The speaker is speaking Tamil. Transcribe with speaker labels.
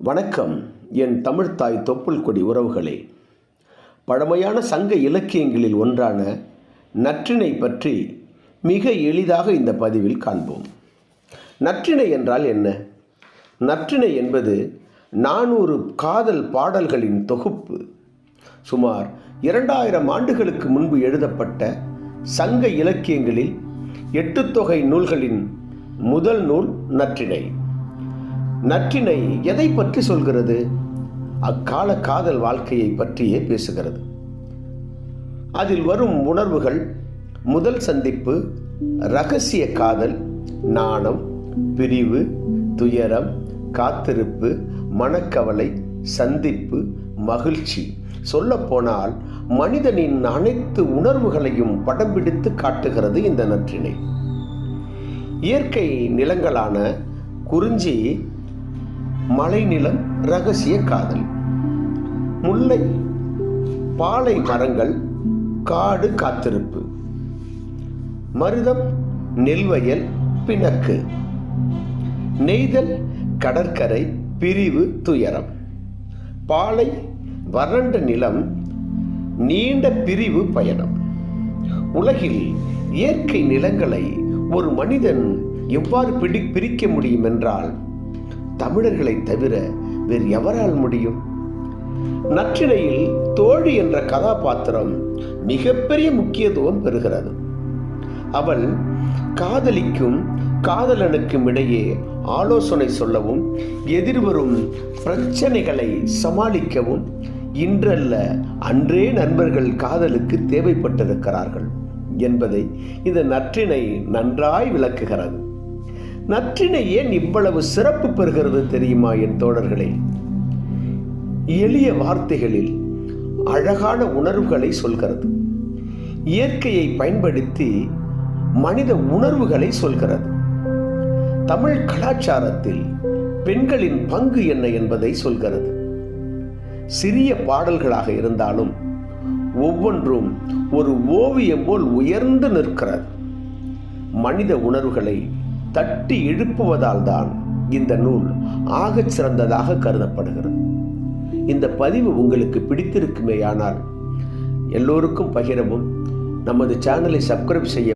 Speaker 1: வணக்கம். என் தமிழ்த்தாய் தொப்புள் கொடி உறவுகளே, பழமையான சங்க இலக்கியங்களில் ஒன்றான நற்றிணை பற்றி மிக எளிதாக இந்த பதிவில் காண்போம். நற்றிணை என்றால் என்ன? நற்றிணை என்பது 400 காதல் பாடல்களின் தொகுப்பு. சுமார் 2000 ஆண்டுகளுக்கு முன்பு எழுதப்பட்ட சங்க இலக்கியங்களில் 8 தொகை நூல்களின் முதல் நூல் நற்றிணை. நற்றிணை எதை பற்றி சொல்கிறது? அக்கால காதல் வாழ்க்கையை பற்றியே பேசுகிறது. அதில் வரும் உணர்வுகள் முதல் சந்திப்பு, இரகசிய காதல், நாணம், பிரிவு, துயரம், காத்திருப்பு, மனக்கவலை, சந்திப்பு, மகிழ்ச்சி, சொல்லப்போனால் மனிதனின் அனைத்து உணர்வுகளையும் படம் பிடித்து காட்டுகிறது இந்த நற்றிணை. இயற்கை நிலங்களான குறிஞ்சி, மலைநிலம், இரகசிய காதல். முல்லை, பாலை மரங்கள், காடு, காத்திருப்பு. மருதம், நெல்வயல், பிணக்கு. நெய்தல், கடற்கரை, பிரிவு, துயரம். பாலை, வறண்ட நிலம், நீண்ட பிரிவு, பயணம். உலகில் இயற்கை நிலங்களை ஒரு மனிதன் எவ்வாறு பிரிக்க முடியும் என்றால் தமிழர்களை தவிர வேறு எவரால் முடியும்? நற்றிணையில் தோழி என்ற கதாபாத்திரம் மிகப்பெரிய முக்கியத்துவம் பெறுகிறது. அவள் காதலிக்கும் காதலனுக்கும் இடையே ஆலோசனை சொல்லவும், எதிர்வரும் பிரச்சனைகளை சமாளிக்கவும் இன்றல்ல அன்றே நண்பர்கள் காதலுக்கு தேவைப்பட்டிருக்கிறார்கள் என்பதை இந்த நற்றிணை நன்றாய் விளக்குகிறது. நற்றிணை ஏன் இவ்வளவு சிறப்பு பெறுகிறது தெரியுமா என் தோழர்களே? எளிய வார்த்தைகளில் அழகான உணர்வுகளை சொல்கிறது. இயற்கையை பயன்படுத்தி மனித உணர்வுகளை சொல்கிறது. தமிழ் கலாச்சாரத்தில் பெண்களின் பங்கு என்ன என்பதை சொல்கிறது. சிறிய பாடல்களாக இருந்தாலும் ஒவ்வொன்றும் ஒரு ஓவியம் போல் உயர்ந்து நிற்கிறது. மனித உணர்வுகளை தட்டி எழுப்புவதால் தான் இந்த நூல் ஆகச் சிறந்ததாக கருதப்படுகிறது. இந்த பதிவு உங்களுக்கு பிடித்திருக்குமேயானால் எல்லோருக்கும் பகிரவும், நமது சேனலை சப்ஸ்கிரைப் செய்ய